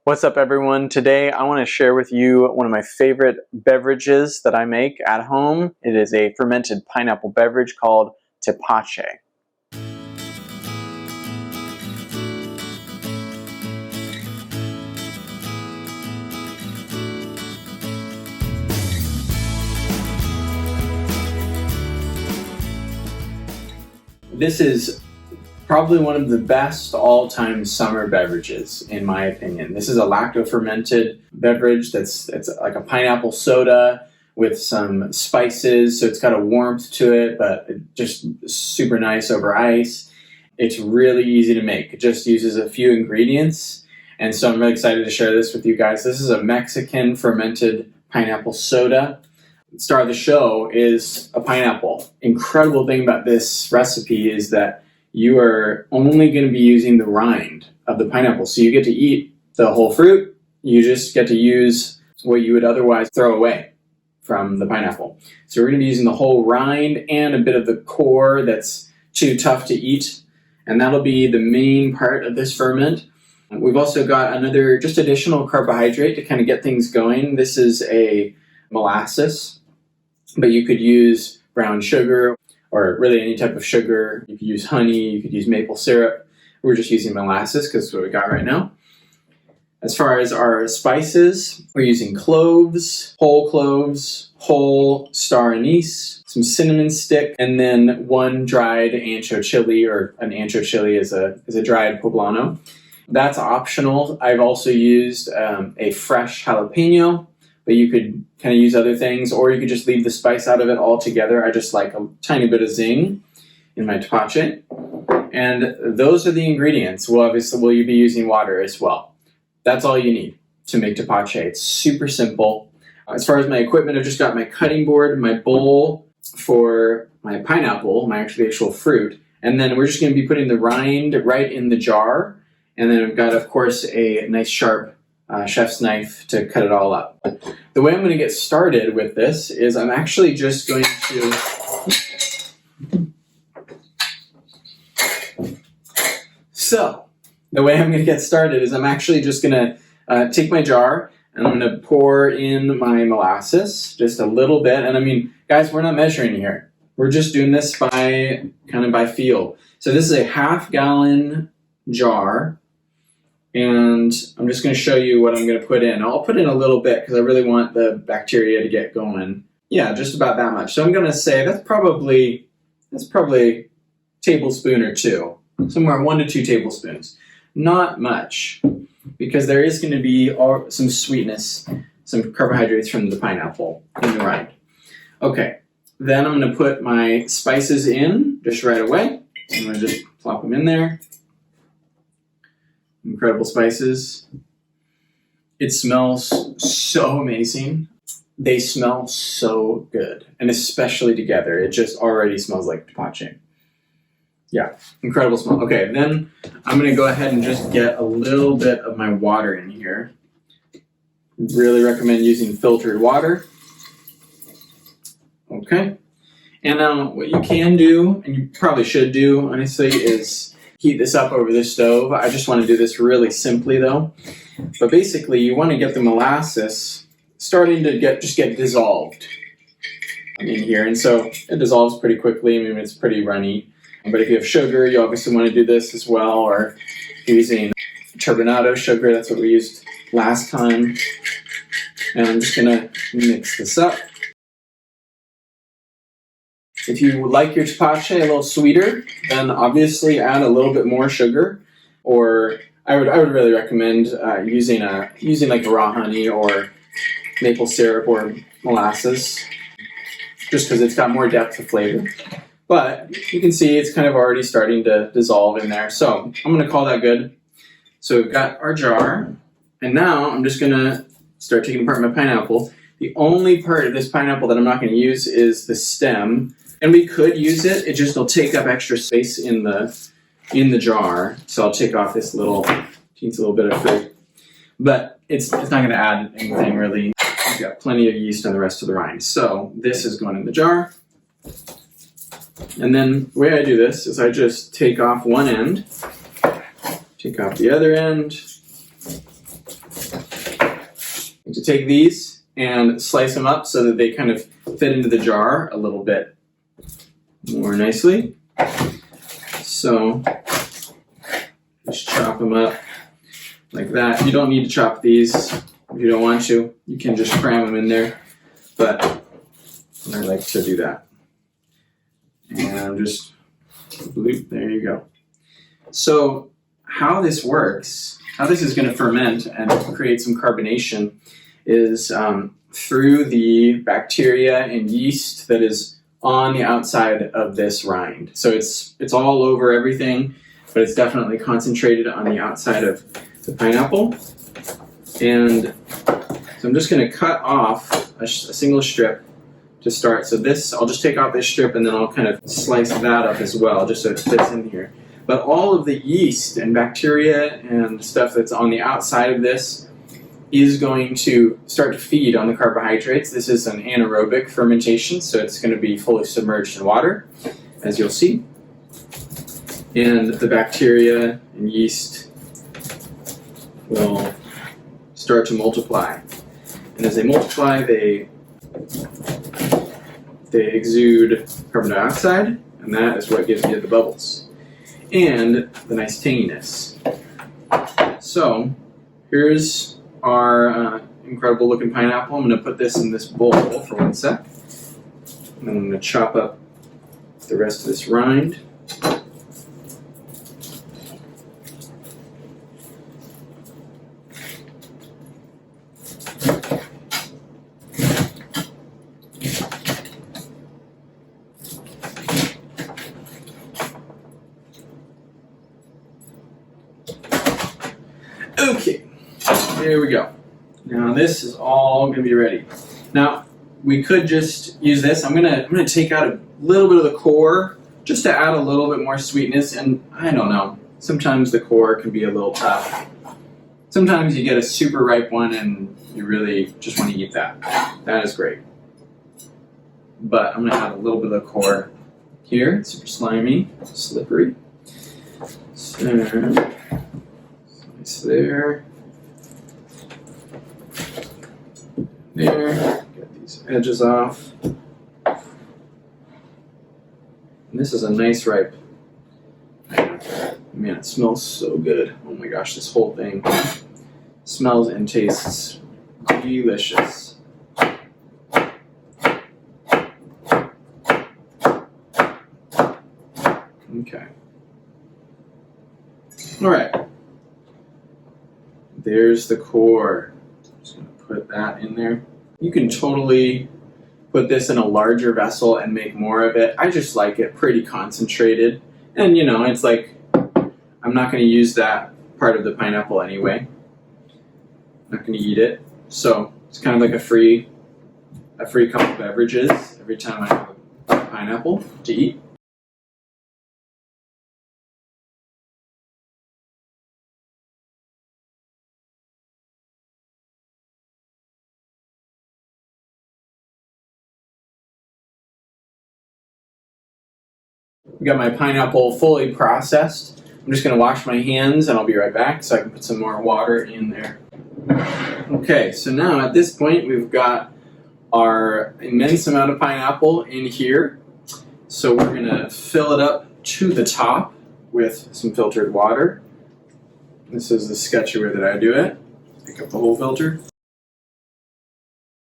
What's up, everyone? Today I want to share with you one of my favorite beverages that I make at home. It is a fermented pineapple beverage called Tepache. This is probably one of the best all-time summer beverages, in my opinion. This is a lacto-fermented beverage that's like a pineapple soda with some spices, so it's got a warmth to it, but just super nice over ice. It's really easy to make. It just uses a few ingredients, and so I'm really excited to share this with you guys. This is a Mexican fermented pineapple soda. The star of the show is a pineapple. Incredible thing about this recipe is that you are only going to be using the rind of the pineapple. So you get to eat the whole fruit. You just get to use what you would otherwise throw away from the pineapple. So we're going to be using the whole rind and a bit of the core that's too tough to eat. And that'll be the main part of this ferment. We've also got another just additional carbohydrate to kind of get things going. This is a molasses, but you could use brown sugar or really any type of sugar. You could use honey, you could use maple syrup. We're just using molasses because that's what we got right now. As far as our spices, we're using cloves, whole star anise, some cinnamon stick, and then one dried ancho chili, or an ancho chili is a dried poblano. That's optional. I've also used a fresh jalapeno, but you could kind of use other things, or you could just leave the spice out of it altogether. I just like a tiny bit of zing in my tepache. And those are the ingredients. Well, obviously, will you be using water as well? That's all you need to make tepache. It's super simple. As far as my equipment, I've just got my cutting board, my bowl for my pineapple, my actual fruit. And then we're just going to be putting the rind right in the jar. And then I've got, of course, a nice sharp chef's knife to cut it all up. The way I'm going to get started with this is I'm actually just going to take my jar and I'm going to pour in my molasses just a little bit. And I mean, guys, we're not measuring here. We're just doing this by feel. So this is a half-gallon jar. And I'm just going to show you what I'm going to put in. I'll put in a little bit because I really want the bacteria to get going. Yeah, just about that much. So I'm going to say that's probably a tablespoon or two. Somewhere 1 to 2 tablespoons. Not much, because there is going to be some sweetness, some carbohydrates from the pineapple in the rind. Okay, then I'm going to put my spices in just right away. I'm going to just plop them in there. Incredible spices. It smells so amazing. They smell so good, and especially together. It just already smells like tepache. Yeah, incredible smell. Okay, then I'm going to go ahead and just get a little bit of my water in here. Really recommend using filtered water. Okay. And what you can do, and you probably should do, honestly, is heat this up over the stove. I just want to do this really simply, though. But basically, you want to get the molasses starting to get dissolved in here. And so it dissolves pretty quickly. I mean, it's pretty runny. But if you have sugar, you obviously want to do this as well. Or if you're using turbinado sugar, that's what we used last time. And I'm just going to mix this up. If you like your tepache a little sweeter, then obviously add a little bit more sugar. Or I would really recommend using like a raw honey or maple syrup or molasses, just because it's got more depth of flavor. But you can see it's kind of already starting to dissolve in there. So I'm going to call that good. So we've got our jar, and now I'm just going to start taking apart my pineapple. The only part of this pineapple that I'm not going to use is the stem. And we could use it. It'll take up extra space in the jar. So I'll take off this little bit of fruit. But it's not going to add anything really. We've got plenty of yeast on the rest of the rind. So this is going in the jar. And then the way I do this is I just take off one end, take off the other end, To take these and slice them up so that they kind of fit into the jar a little bit more nicely. So just chop them up like that. You don't need to chop these if you don't want to. You can just cram them in there, but I like to do that. And just bloop, there you go. So how this works, how this is going to ferment and create some carbonation is through the bacteria and yeast that is on the outside of this rind. So it's all over everything, but it's definitely concentrated on the outside of the pineapple. And so I'm just going to cut off a single strip to start. So this, I'll just take off this strip and then I'll kind of slice that up as well, just so it fits in here. But all of the yeast and bacteria and stuff that's on the outside of this is going to start to feed on the carbohydrates. This is an anaerobic fermentation, so it's going to be fully submerged in water, as you'll see. And the bacteria and yeast will start to multiply. And as they multiply, they exude carbon dioxide, and that is what gives you the bubbles and the nice tanginess. So here's our incredible looking pineapple. I'm going to put this in this bowl for 1 sec. And I'm going to chop up the rest of this rind. Okay. There we go. Now this is all going to be ready. Now we could just use this. I'm gonna take out a little bit of the core just to add a little bit more sweetness. And I don't know. Sometimes the core can be a little tough. Sometimes you get a super ripe one and you really just want to eat that. That is great. But I'm gonna add a little bit of the core here. It's super slimy, slippery. So, slice there. There, get these edges off. And this is a nice ripe. Man, it smells so good. Oh my gosh, this whole thing smells and tastes delicious. Okay. All right. There's the core. Just gonna put that in there. You can totally put this in a larger vessel and make more of it. I just like it pretty concentrated. And you know, it's like, I'm not gonna use that part of the pineapple anyway. I'm not gonna eat it. So it's kind of like a free couple of beverages every time I have a pineapple to eat. We got my pineapple fully processed. I'm just going to wash my hands and I'll be right back so I can put some more water in there. Okay, so now at this point we've got our immense amount of pineapple in here. So we're going to fill it up to the top with some filtered water. This is the sketchy way that I do it. Pick up the whole filter.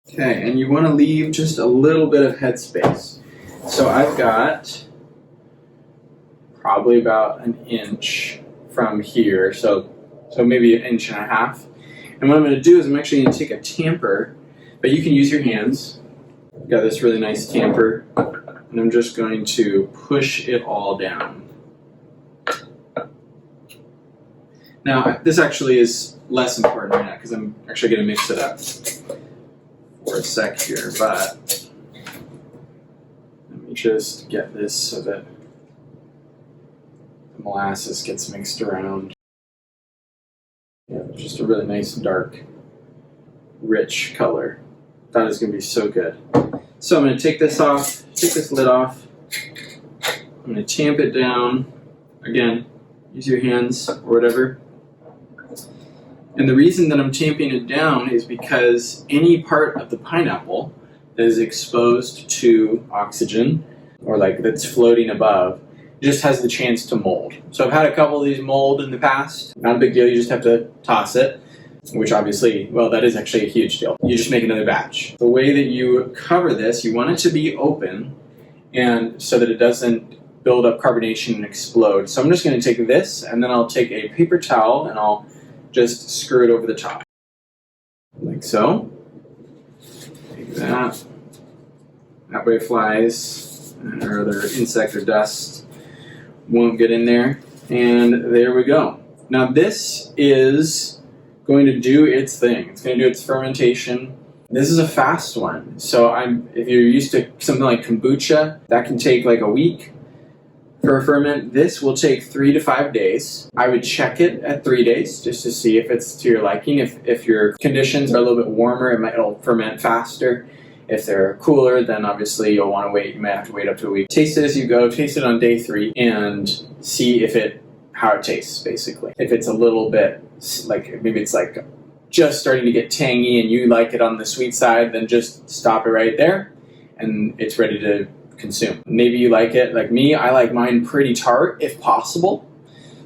Okay, and you want to leave just a little bit of headspace. So I've got probably about an inch from here, so maybe an inch and a half. And what I'm going to do is I'm actually going to take a tamper, but you can use your hands. I've got this really nice tamper, and I'm just going to push it all down. Now, this actually is less important right now because I'm actually going to mix it up for a sec here, but let me just get this so that the molasses gets mixed around. Yeah, just a really nice, dark, rich color. That is going to be so good. So I'm going to take this off, take this lid off. I'm going to tamp it down. Again, use your hands or whatever. And the reason that I'm tamping it down is because any part of the pineapple that is exposed to oxygen, or like that's floating above, just has the chance to mold. So I've had a couple of these mold in the past. Not a big deal, you just have to toss it, which obviously, well, that is actually a huge deal. You just make another batch. The way that you cover this, you want it to be open, and so that it doesn't build up carbonation and explode. So I'm just going to take this, and then I'll take a paper towel and I'll just screw it over the top, like so. Take that. That way flies or other insect or dust won't get in there. And there we go. Now this is going to do its thing. It's going to do its fermentation. This is a fast one. So if you're used to something like kombucha, that can take like a week for a ferment. This will take 3 to 5 days. I would check it at 3 days just to see if it's to your liking. If your conditions are a little bit warmer, it'll ferment faster. If they're cooler, then obviously you'll want to wait. You might have to wait up to a week. Taste it as you go. Taste it on day 3 and see how it tastes, basically. If it's a little bit, like maybe it's like just starting to get tangy and you like it on the sweet side, then just stop it right there and it's ready to consume. Maybe you like it like me. I like mine pretty tart if possible.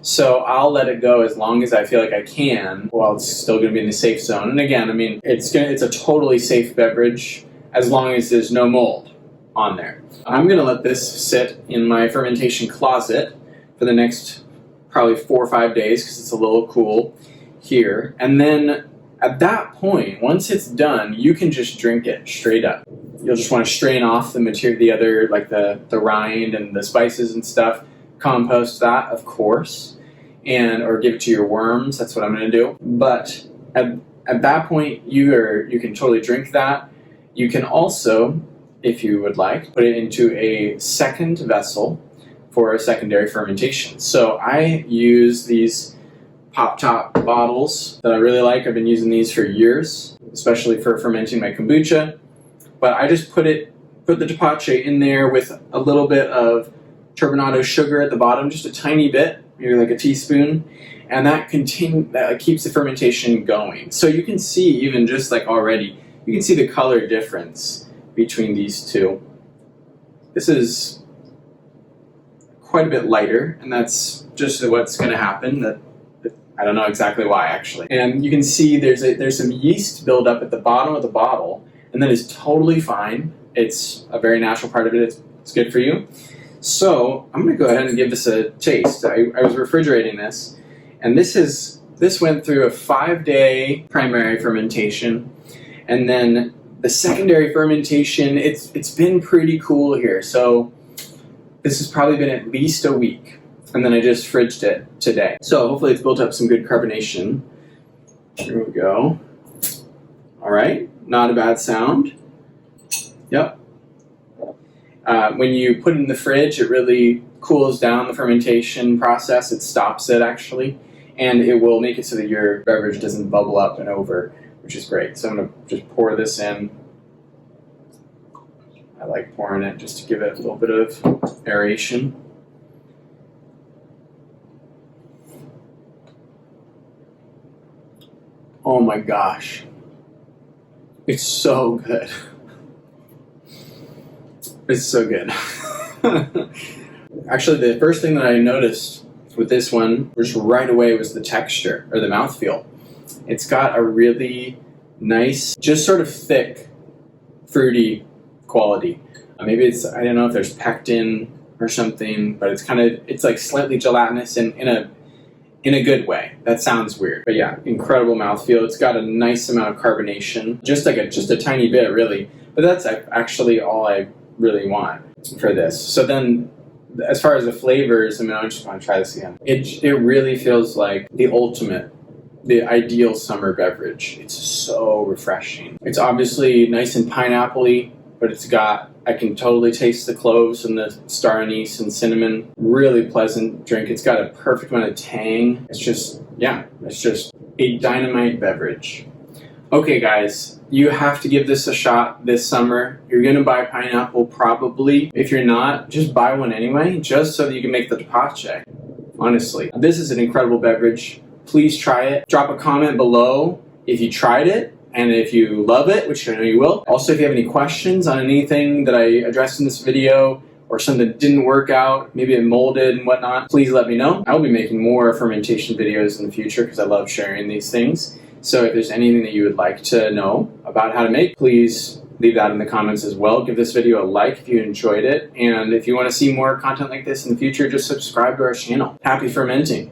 So I'll let it go as long as I feel like I can while it's still going to be in the safe zone. And again, I mean, it's a totally safe beverage as long as there's no mold on there. I'm going to let this sit in my fermentation closet for the next probably 4 or 5 days because it's a little cool here. And then at that point, once it's done, you can just drink it straight up. You'll just want to strain off the material, the other, like the rind and the spices and stuff. Compost that, of course, or give it to your worms. That's what I'm going to do. But at that point, you can totally drink that. You can also, if you would like, put it into a second vessel for a secondary fermentation. So I use these pop-top bottles that I really like. I've been using these for years, especially for fermenting my kombucha. But I just put the Tepache in there with a little bit of turbinado sugar at the bottom, just a tiny bit, maybe like a teaspoon, and that keeps the fermentation going. So you can see, even just like already, you can see the color difference between these two. This is quite a bit lighter, and that's just what's going to happen. I don't know exactly why, actually. And you can see there's some yeast buildup at the bottom of the bottle, and that is totally fine. It's a very natural part of it. It's good for you. So I'm going to go ahead and give this a taste. I was refrigerating this, and this went through a 5-day primary fermentation, and then the secondary fermentation, it's been pretty cool here. So this has probably been at least a week, and then I just fridged it today. So hopefully it's built up some good carbonation. Here we go. All right, not a bad sound. Yep. When you put it in the fridge, it really cools down the fermentation process. It stops it, actually, and it will make it so that your beverage doesn't bubble up and over, which is great. So I'm going to just pour this in. I like pouring it just to give it a little bit of aeration. Oh my gosh. It's so good. It's so good. Actually, the first thing that I noticed with this one, just right away, was the texture, or the mouthfeel. It's got a really nice, just sort of thick, fruity quality. Maybe I don't know if there's pectin or something, but it's like slightly gelatinous in a good way. That sounds weird, but yeah, incredible mouthfeel. It's got a nice amount of carbonation, just a tiny bit, really. But that's actually all I really want for this. So then, as far as the flavors, I just want to try this again. It really feels like the ideal summer beverage. It's so refreshing. It's obviously nice and pineapple-y, but I can totally taste the cloves and the star anise and cinnamon. Really pleasant drink. It's got a perfect amount of tang. It's just a dynamite beverage. Okay, guys, you have to give this a shot this summer. You're going to buy pineapple, probably. If you're not, just buy one anyway, just so that you can make the Tepache. Honestly, this is an incredible beverage. please try it. Drop a comment below if you tried it and if you love it, which I know you will. Also, if you have any questions on anything that I addressed in this video or something that didn't work out, maybe it molded and whatnot, please let me know. I will be making more fermentation videos in the future because I love sharing these things. So if there's anything that you would like to know about how to make, please leave that in the comments as well. Give this video a like if you enjoyed it. And if you want to see more content like this in the future, just subscribe to our channel. Happy fermenting.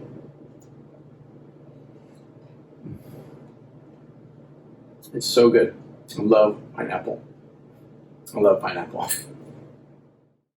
It's so good. I love pineapple. I love pineapple.